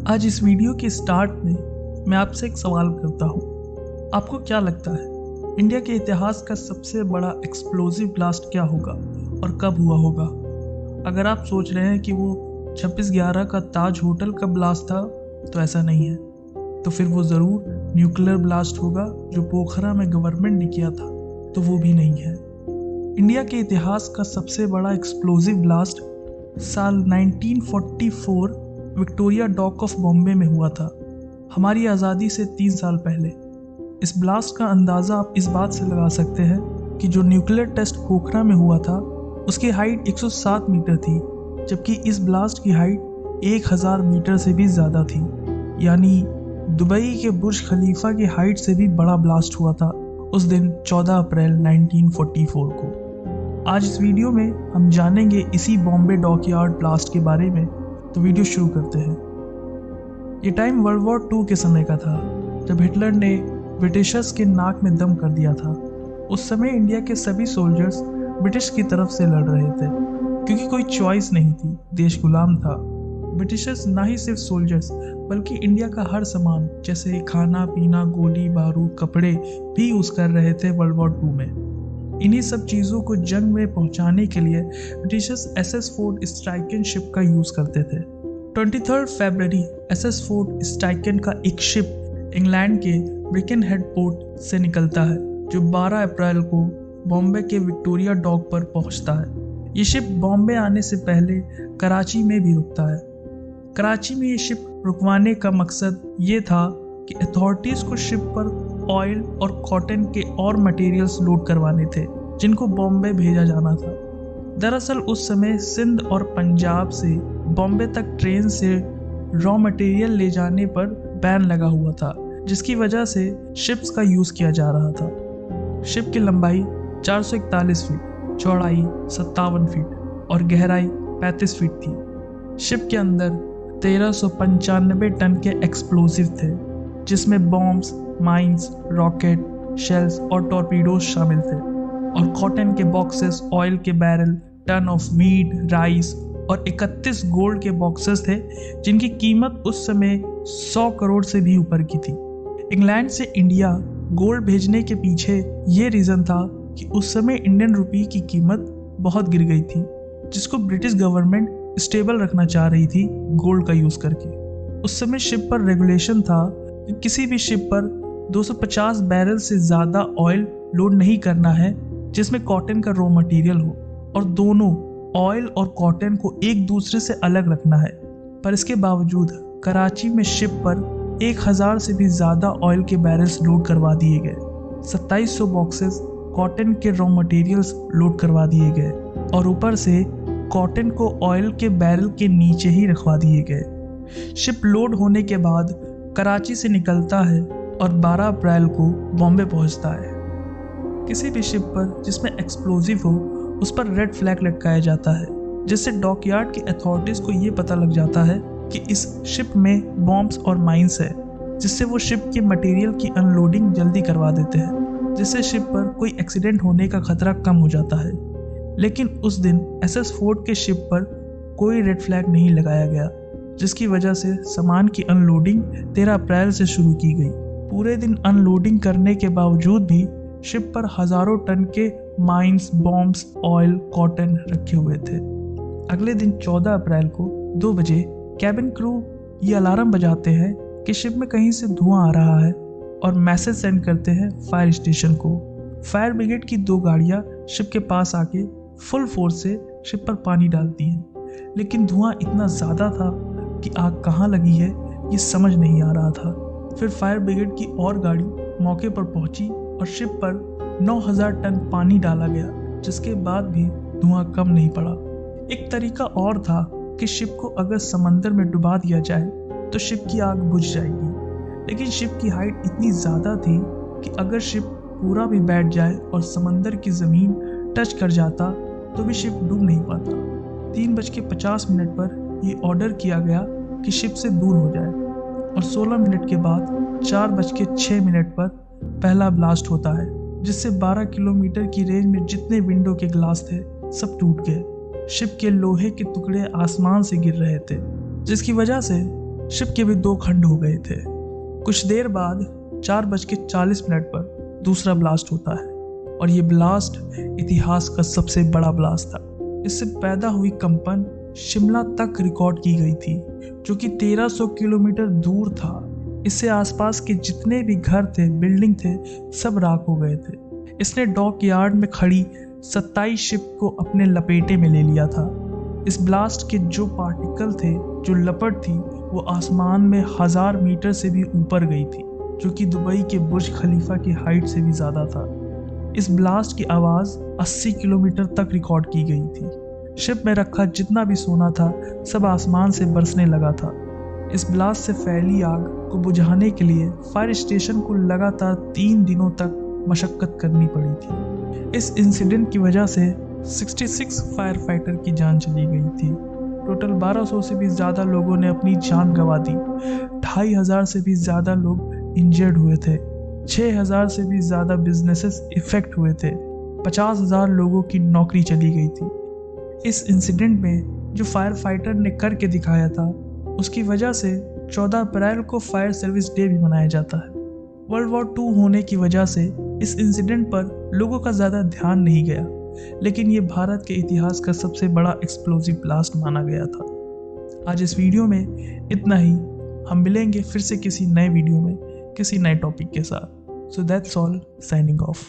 आज इस वीडियो के स्टार्ट में मैं आपसे एक सवाल करता हूँ। आपको क्या लगता है इंडिया के इतिहास का सबसे बड़ा एक्सप्लोसिव ब्लास्ट क्या होगा और कब हुआ होगा? अगर आप सोच रहे हैं कि वो 26/11 का ताज होटल का ब्लास्ट था, तो ऐसा नहीं है। तो फिर वो ज़रूर न्यूक्लियर ब्लास्ट होगा जो पोखरा में गवर्नमेंट ने किया था, तो वो भी नहीं है। इंडिया के इतिहास का सबसे बड़ा एक्सप्लोसिव ब्लास्ट साल 1944 विक्टोरिया डॉक ऑफ बॉम्बे में हुआ था, हमारी आज़ादी से 3 साल पहले। इस ब्लास्ट का अंदाज़ा आप इस बात से लगा सकते हैं कि जो न्यूक्लियर टेस्ट पोखरा में हुआ था उसकी हाइट 107 मीटर थी, जबकि इस ब्लास्ट की हाइट 1000 मीटर से भी ज़्यादा थी। यानी दुबई के बुर्ज खलीफा की हाइट से भी बड़ा ब्लास्ट हुआ था उस दिन 14 अप्रैल 1944 को। आज इस वीडियो में हम जानेंगे इसी बॉम्बे डॉकयार्ड ब्लास्ट के बारे में। तो वीडियो शुरू करते हैं। ये टाइम वर्ल्ड वॉर 2 के समय का था, जब हिटलर ने ब्रिटिशर्स के नाक में दम कर दिया था। उस समय इंडिया के सभी सोल्जर्स ब्रिटिश की तरफ से लड़ रहे थे, क्योंकि कोई चॉइस नहीं थी, देश गुलाम था। ब्रिटिशर्स ना ही सिर्फ सोल्जर्स बल्कि इंडिया का हर सामान जैसे खाना पीना, गोली बारूद, कपड़े भी यूज़ कर रहे थे वर्ल्ड वॉर 2 में। इन्हीं सब चीज़ों को जंग में पहुंचाने के लिए Britishers SS fort stricken ship का यूज़ करते थे। 23 फरवरी एसएस फोर्ट स्ट्राइकन का एक शिप इंग्लैंड के ब्रिकनहेड पोर्ट से निकलता है, जो 12 अप्रैल को बॉम्बे के विक्टोरिया डॉक पर पहुंचता है। ये शिप बॉम्बे आने से पहले कराची में भी रुकता है। कराची में ये शिप रुकवाने का मकसद ये था कि अथॉरिटीज़ को शिप पर ऑयल और कॉटन के और मटेरियल्स लोड करवाने थे, जिनको बॉम्बे भेजा जाना था। दरअसल उस समय सिंध और पंजाब से बॉम्बे तक ट्रेन से रॉ मटेरियल ले जाने पर बैन लगा हुआ था, जिसकी वजह से शिप्स का यूज़ किया जा रहा था। शिप की लंबाई 441 फीट, चौड़ाई 57 फीट और गहराई 35 फीट थी। शिप के अंदर 1395 टन के एक्सप्लोसिव थे, जिसमें बॉम्ब्स, माइंस, रॉकेट, शेल्स और टॉर्पीडोज शामिल थे, और कॉटन के बॉक्सेस, ऑयल के barrel, ton of meat, rice और 31 गोल्ड के बॉक्सेस थे, जिनकी कीमत उस समय 100 करोड़ से भी ऊपर की थी। इंग्लैंड से इंडिया गोल्ड भेजने के पीछे ये रीज़न था कि उस समय इंडियन रुपी की कीमत बहुत गिर गई थी, जिसको ब्रिटिश गवर्नमेंट स्टेबल रखना चाह रही थी गोल्ड का यूज़ करके। उस समय शिप पर रेगुलेशन था कि किसी भी शिप पर 250 बैरल से ज़्यादा ऑयल लोड नहीं करना है जिसमें कॉटन का रॉ मटेरियल हो, और दोनों ऑयल और कॉटन को एक दूसरे से अलग रखना है। पर इसके बावजूद कराची में शिप पर 1000 से भी ज़्यादा ऑयल के बैरल्स लोड करवा दिए गए। 2700 बॉक्सेस कॉटन के रॉ मटेरियल्स लोड करवा दिए गए, और ऊपर से कॉटन को ऑयल के बैरल के नीचे ही रखवा दिए गए। शिप लोड होने के बाद कराची से निकलता है और 12 अप्रैल को बॉम्बे पहुंचता है। किसी भी शिप पर जिसमें एक्सप्लोजिव हो उस पर रेड फ्लैग लटकाया जाता है, जिससे डॉकयार्ड की अथॉरिटीज़ को ये पता लग जाता है कि इस शिप में बॉम्ब्स और माइंस है, जिससे वो शिप के मटेरियल की अनलोडिंग जल्दी करवा देते हैं, जिससे शिप पर कोई एक्सीडेंट होने का खतरा कम हो जाता है। लेकिन उस दिन एसएस फोर्ट के शिप पर कोई रेड फ्लैग नहीं लगाया गया, जिसकी वजह से सामान की अनलोडिंग 13 अप्रैल से शुरू की गई। पूरे दिन अनलोडिंग करने के बावजूद भी शिप पर हज़ारों टन के माइंस, बॉम्ब्स, ऑयल, कॉटन रखे हुए थे। अगले दिन 14 अप्रैल को 2 बजे कैबिन क्रू ये अलार्म बजाते हैं कि शिप में कहीं से धुआं आ रहा है, और मैसेज सेंड करते हैं फायर स्टेशन को। फायर ब्रिगेड की 2 गाड़ियाँ शिप के पास आके फुल फोर्स से शिप पर पानी डालती हैं, लेकिन धुआं इतना ज़्यादा था कि आग कहाँ लगी है ये समझ नहीं आ रहा था। फिर फायर ब्रिगेड की और गाड़ी मौके पर पहुंची और शिप पर 9000 टन पानी डाला गया, जिसके बाद भी धुआं कम नहीं पड़ा। एक तरीका और था कि शिप को अगर समंदर में डुबा दिया जाए तो शिप की आग बुझ जाएगी, लेकिन शिप की हाइट इतनी ज़्यादा थी कि अगर शिप पूरा भी बैठ जाए और समंदर की ज़मीन टच कर जाता तो भी शिप डूब नहीं पाता। 3:50 पर ये ऑर्डर किया गया कि शिप से दूर हो जाए, और 16 मिनट के बाद 4:06 पर पहला ब्लास्ट होता है, जिससे 12 किलोमीटर की रेंज में जितने विंडो के ग्लास थे सब टूट गए। शिप के लोहे के टुकड़े आसमान से गिर रहे थे, जिसकी वजह से शिप के भी 2 खंड हो गए थे। कुछ देर बाद 4:40 पर दूसरा ब्लास्ट होता है और ये ब्लास्ट इतिहास का सबसे बड़ा ब्लास्ट था। इससे पैदा हुई कंपन शिमला तक रिकॉर्ड की गई थी, जो कि 1300 किलोमीटर दूर था। इससे आसपास के जितने भी घर थे, बिल्डिंग थे, सब राख हो गए थे। इसने डॉक यार्ड में खड़ी 27 शिप को अपने लपेटे में ले लिया था। इस ब्लास्ट के जो पार्टिकल थे, जो लपट थी, वो आसमान में 1000 मीटर से भी ऊपर गई थी, जो कि दुबई के बुर्ज खलीफा की हाइट से भी ज़्यादा था। इस ब्लास्ट की आवाज़ 80 किलोमीटर तक रिकॉर्ड की गई थी। शिप में रखा जितना भी सोना था, सब आसमान से बरसने लगा था। इस ब्लास्ट से फैली आग को बुझाने के लिए फायर स्टेशन को लगातार 3 दिनों तक मशक्कत करनी पड़ी थी। इस इंसिडेंट की वजह से 66 फायर फाइटर की जान चली गई थी। टोटल 1200 से भी ज़्यादा लोगों ने अपनी जान गंवा दी। 2500 से भी ज़्यादा लोग इंजर्ड हुए थे। 6000 से भी ज़्यादा बिजनेसेस इफेक्ट हुए थे। 50,000 लोगों की नौकरी चली गई थी। इस इंसिडेंट में जो फायर फाइटर ने करके दिखाया था, उसकी वजह से 14 अप्रैल को फायर सर्विस डे भी मनाया जाता है। वर्ल्ड वॉर 2 होने की वजह से इस इंसिडेंट पर लोगों का ज़्यादा ध्यान नहीं गया, लेकिन ये भारत के इतिहास का सबसे बड़ा एक्सप्लोसिव ब्लास्ट माना गया था। आज इस वीडियो में इतना ही। हम मिलेंगे फिर से किसी नए वीडियो में, किसी नए टॉपिक के साथ। So that's all, signing off.